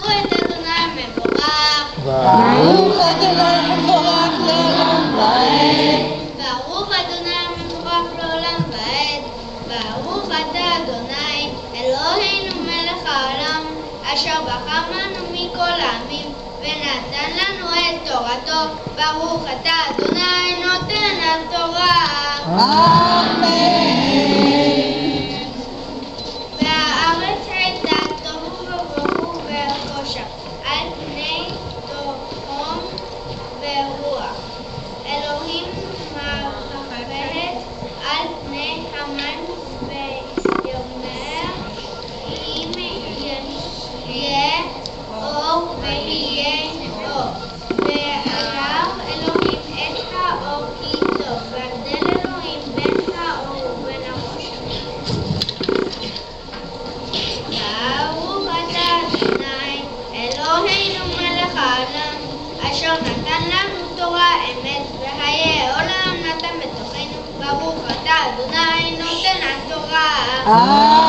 את אדוני מבורך. ברוך אדוני מבורך לעולם ועד. ברוך אדוני מבורך לעולם ועד. ברוך אתה אדוני אלוהינו מלך העולם, אשר בחרנו מכל העמים ונתן לנו את תורתו. ברוך אתה אדוני נותן התורה. אמן. והארץ הייתה תוהו ובוהו וחושך על פני תהום ורוח. אלוהים מכוון על פני המים ויאמר אם יהיה אור ויהיה אור. והיה אלוהים את האור כי טוב, והבדל אלוהים בין האור ובין החושך. ברוך אתה אדוני אלוהינו מלך העולם, אשר נתן לנו תורה אמת וחיי עולם נתן בתוכנו. ברוך אתה אדוני נותן התורה.